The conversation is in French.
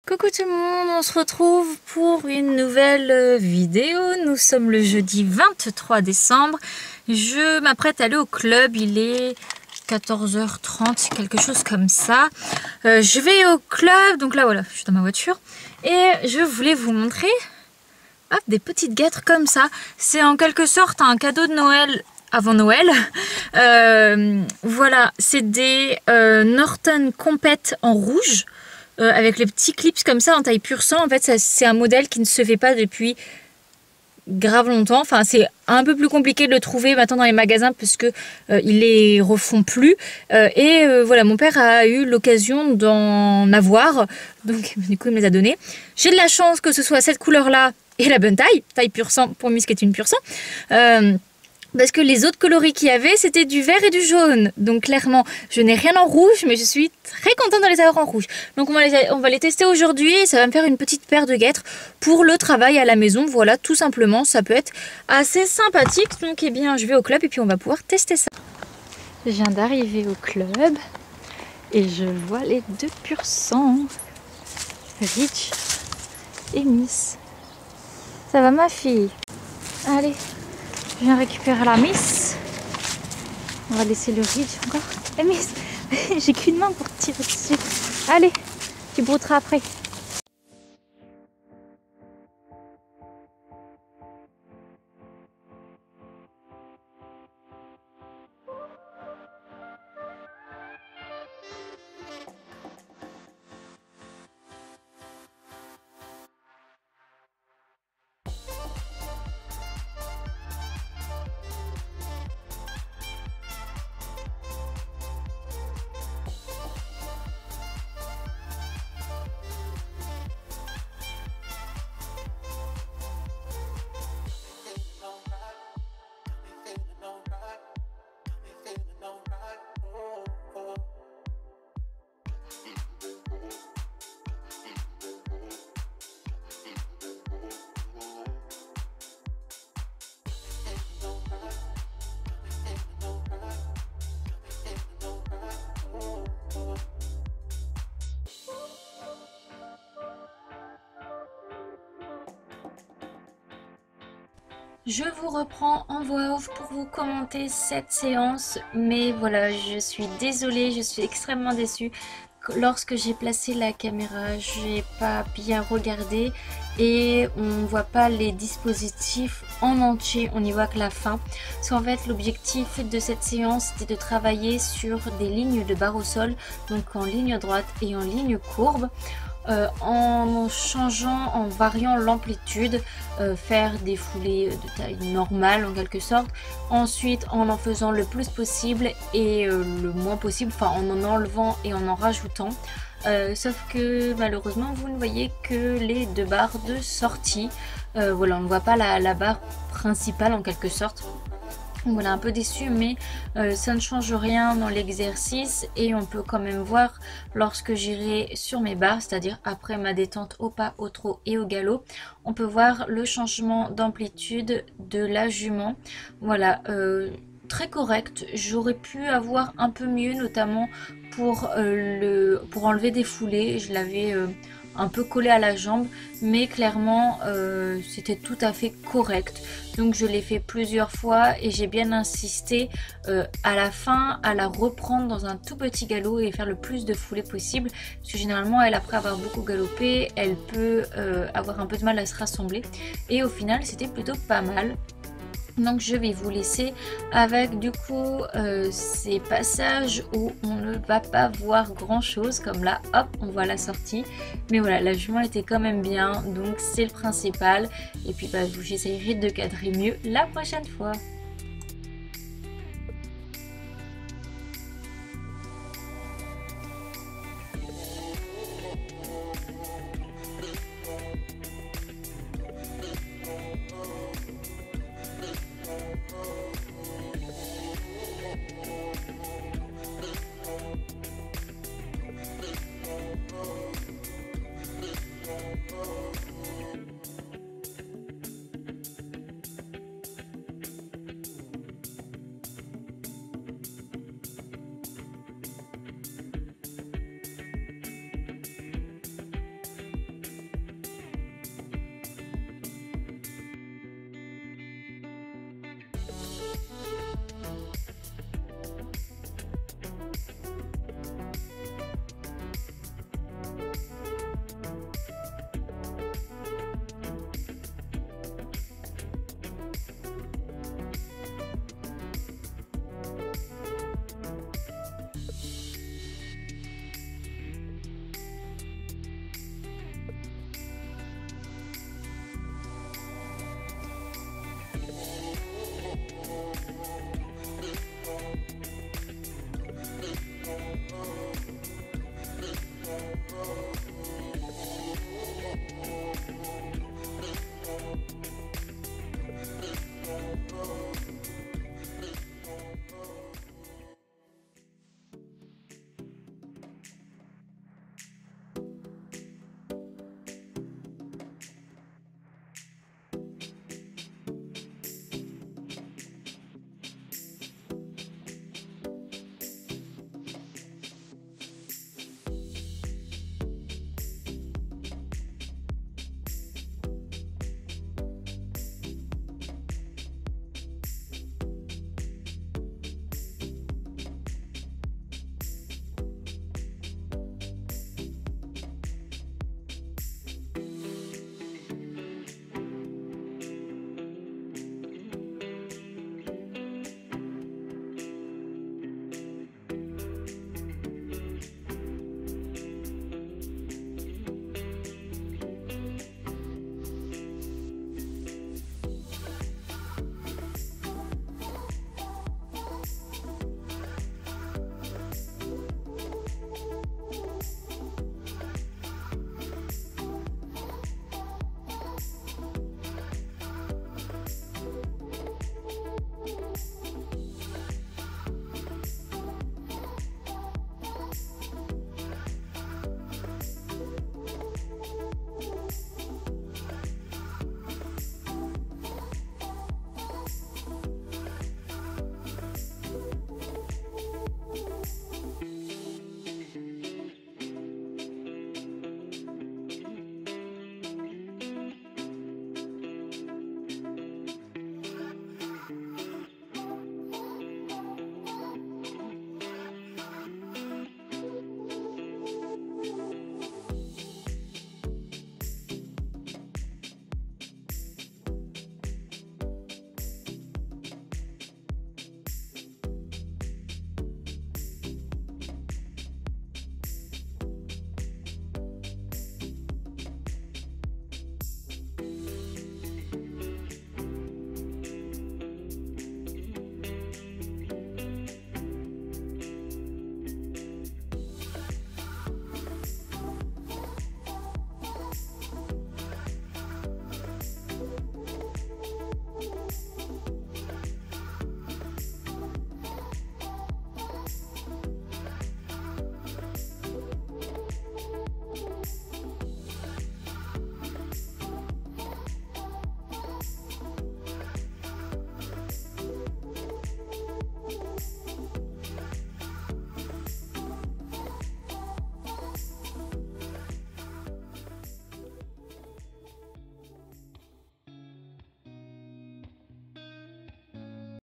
Coucou tout le monde, on se retrouve pour une nouvelle vidéo. Nous sommes le jeudi 23 décembre. Je m'apprête à aller au club, il est 14h30, quelque chose comme ça. Je vais au club, donc là voilà, je suis dans ma voiture. Et je voulais vous montrer des petites guêtres comme ça. C'est en quelque sorte un cadeau de Noël avant Noël. Voilà, c'est des Norton Compete en rouge. Avec les petits clips comme ça en taille pur sang. En fait, c'est un modèle qui ne se fait pas depuis grave longtemps. Enfin, c'est un peu plus compliqué de le trouver maintenant dans les magasins parce que ils les refont plus. Voilà, mon père a eu l'occasion d'en avoir. Donc, du coup, il me les a donnés. J'ai de la chance que ce soit cette couleur-là et la bonne taille pur sang pour Miss qui est une pur sang. Parce que les autres coloris qu'il y avait, c'était du vert et du jaune. Donc clairement, je n'ai rien en rouge, mais je suis très contente de les avoir en rouge. Donc on va les tester aujourd'hui et ça va me faire une petite paire de guêtres pour le travail à la maison. Voilà, tout simplement, ça peut être assez sympathique. Donc eh bien, je vais au club et puis on va pouvoir tester ça. Je viens d'arriver au club et je vois les deux pur sang, Rich et Miss. Ça va ma fille? Allez. Je viens récupérer la Miss. On va laisser le Ridge encore. Eh Miss, j'ai qu'une main pour tirer dessus. Allez, tu brouteras après. Je vous reprends en voix off pour vous commenter cette séance, mais voilà, je suis désolée, je suis extrêmement déçue. Lorsque j'ai placé la caméra, j'ai pas bien regardé et on ne voit pas les dispositifs en entier, on n'y voit que la fin. Parce qu'en fait, l'objectif de cette séance était de travailler sur des lignes de barre au sol, donc en ligne droite et en ligne courbe. En changeant, en variant l'amplitude, faire des foulées de taille normale en quelque sorte. Ensuite, en faisant le plus possible et le moins possible, enfin en enlevant et en rajoutant. Sauf que malheureusement, vous ne voyez que les deux barres de sortie. Voilà, on ne voit pas la barre principale en quelque sorte. Voilà, un peu déçu, mais ça ne change rien dans l'exercice et on peut quand même voir lorsque j'irai sur mes barres, c'est-à-dire après ma détente au pas, au trot et au galop, on peut voir le changement d'amplitude de la jument. Voilà, très correct. J'aurais pu avoir un peu mieux, notamment pour enlever des foulées. Je l'avais un peu collé à la jambe, mais clairement c'était tout à fait correct. Donc je l'ai fait plusieurs fois et j'ai bien insisté à la fin à la reprendre dans un tout petit galop et faire le plus de foulées possible, parce que généralement elle, après avoir beaucoup galopé, elle peut avoir un peu de mal à se rassembler, et au final c'était plutôt pas mal. Donc je vais vous laisser avec du coup ces passages où on ne va pas voir grand chose, comme là hop on voit la sortie, mais voilà, la jument était quand même bien, donc c'est le principal. Et puis j'essayerai de cadrer mieux la prochaine fois.